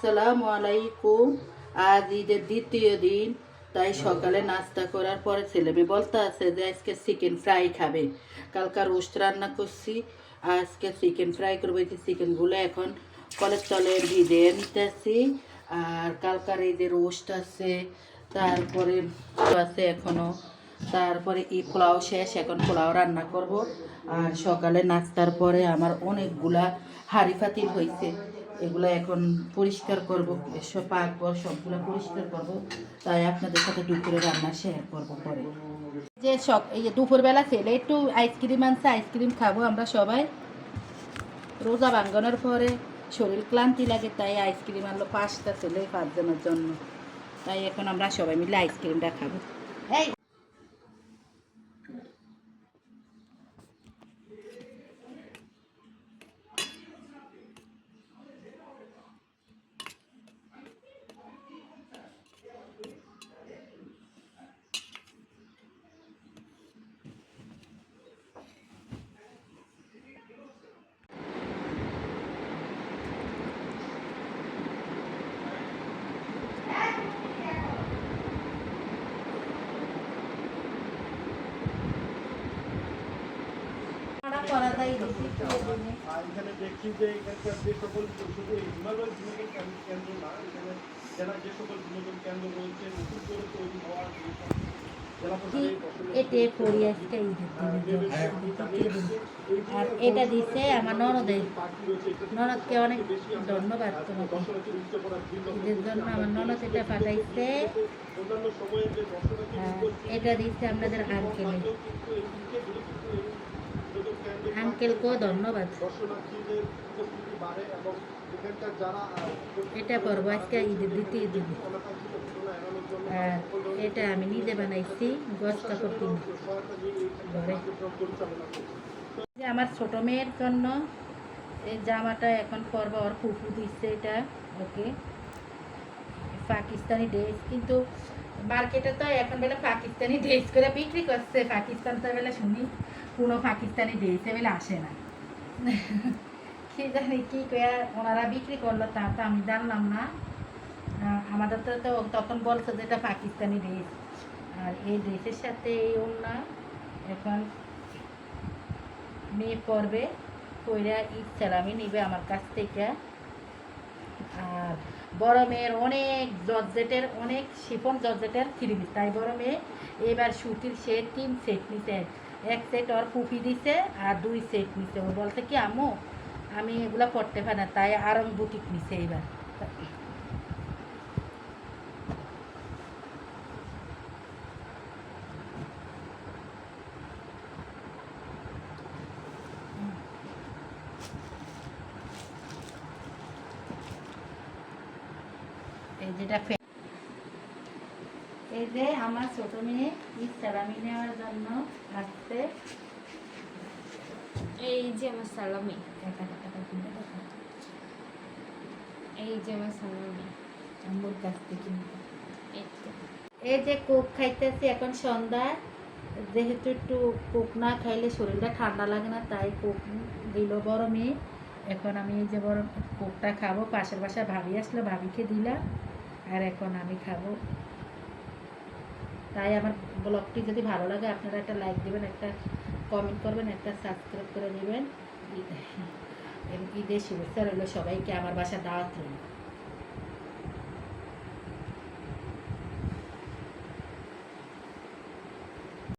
আসসালামু আলাইকুম। আজ ঈদের দ্বিতীয় দিন, তাই সকালে নাস্তা করার পরে ছেলে মেয়ে বলতে আছে যে আজকে চিকেন ফ্রাই খাবে। কালকা রোস্ট রান্না করছি, আজকে চিকেন ফ্রাই করবো। এই যে চিকেনগুলো এখন কলের তলে ভিজে নিতেছি। আর কালকার এই যে রোস্ট আছে, তারপরে আছে এখনও, তারপরে পোলাও শেষ, এখন পোলাও রান্না করব। আর সকালে নাস্তার পরে আমার অনেকগুলা হাঁড়ি পাতিল হয়েছে, এগুলো এখন পরিষ্কার করব, এসব পাকবো, সবগুলো পরিষ্কার করব। তাই আপনাদের সাথে দুপুরে রান্না শেয়ার করব পরে। যে এই যে দুপুরবেলা ছেলে একটু আইসক্রিম আনছে, আইসক্রিম খাবো আমরা সবাই। রোজা ভাঙ্গানোর পরে শরীর ক্লান্তি লাগে, তাই আইসক্রিম আনলো 5টা ছেলে 5 জনের জন্য। তাই এখন আমরা সবাই মিলে আইসক্রিমটা খাবো। এই করা যায় এখানে দেখছি যে এখানকার যে সকল শুধু হিমালয় বিনোদন কেন্দ্র না, এখানে যারা যে সকল বিনোদন কেন্দ্র রয়েছে নতুন করে তৈরি হওয়ার এতে পড়ি আজকে আর এটা দিচ্ছে আমার ননদের। ননদকে অনেক ধন্যবাদ তোমাকে, ঈদের জন্য আমার ননদ এটা পাঠাইছে। এটা দিচ্ছে আপনাদের আঙ্কেলে, আঙ্কেলকেও ধন্যবাদ। এটা করবো আজকে ঈদের দ্বিতীয় দিন। আর এটা আমি নিজে বানাইছি, গছ কাপড় কিনে ঘরে। আমার ছোট মেয়ের জন্য এই জামাটা এখন পরবো, ওর ফুফু দিচ্ছে এটা ওকে। পাকিস্তানি ড্রেস, কিন্তু মার্কেটে তো এখন বেলা পাকিস্তানি ড্রেস করে বিক্রি করছে। পাকিস্তান তো বেলা শুনি কোনো পাকিস্তানি ড্রেসে বেলা আসে না। কি জানি কি করে ওনারা বিক্রি করলো, তা তো আমি জানলাম না। আমাদের তো তখন বলছে যে এটা পাকিস্তানি ড্রেস। আর এই ড্রেসের সাথে এই ওড়না এখন মেয়ে পরবে, কইরা ঈদ সালামি নিবে আমার কাছ থেকে। আর বড় মেয়ের অনেক জর্জেটের, অনেক শিফন জর্জেটের থ্রি-পিস, তাই বড় মেয়ে এবার সুতির সে 3 সেট নিছে। 1 সেট ওর ফুফি দিছে আর 2 সেট নিছে। ও বলতে কি আম্মু আমি এগুলা পরতে পারি না, তাই আরং বুটিক নিছে এবার। এই যেটা এই যে আমার ছোট মেয়ে ঈদ সালামি নেওয়ার জন্য আসছে। এই যে আমার সালামি, এই যে আমার সালামি আম্মুর কাছ থেকে। এই তো। এই যে কোক খাইতেছি এখন সন্ধ্যা, যেহেতু একটু কোক না খাইলে শরীরটা ঠান্ডা লাগে না, তাই কোক দিল বড় মেয়ে। এখন আমি এই যে বড় কোকটা খাবো, পাশের বাসায় ভাবি আসলে ভাবিকে দিলাম, আর এখন আমি খাবো। তাই আমার ব্লগটি যদি ভালো লাগে আপনারা একটা লাইক দেবেন, একটা কমেন্ট করবেন, একটা সাবস্ক্রাইব করে দেবেন। ঈদের শুভেচ্ছা রইল সবাইকে, আমার বাসায় দাওয়াত রইল।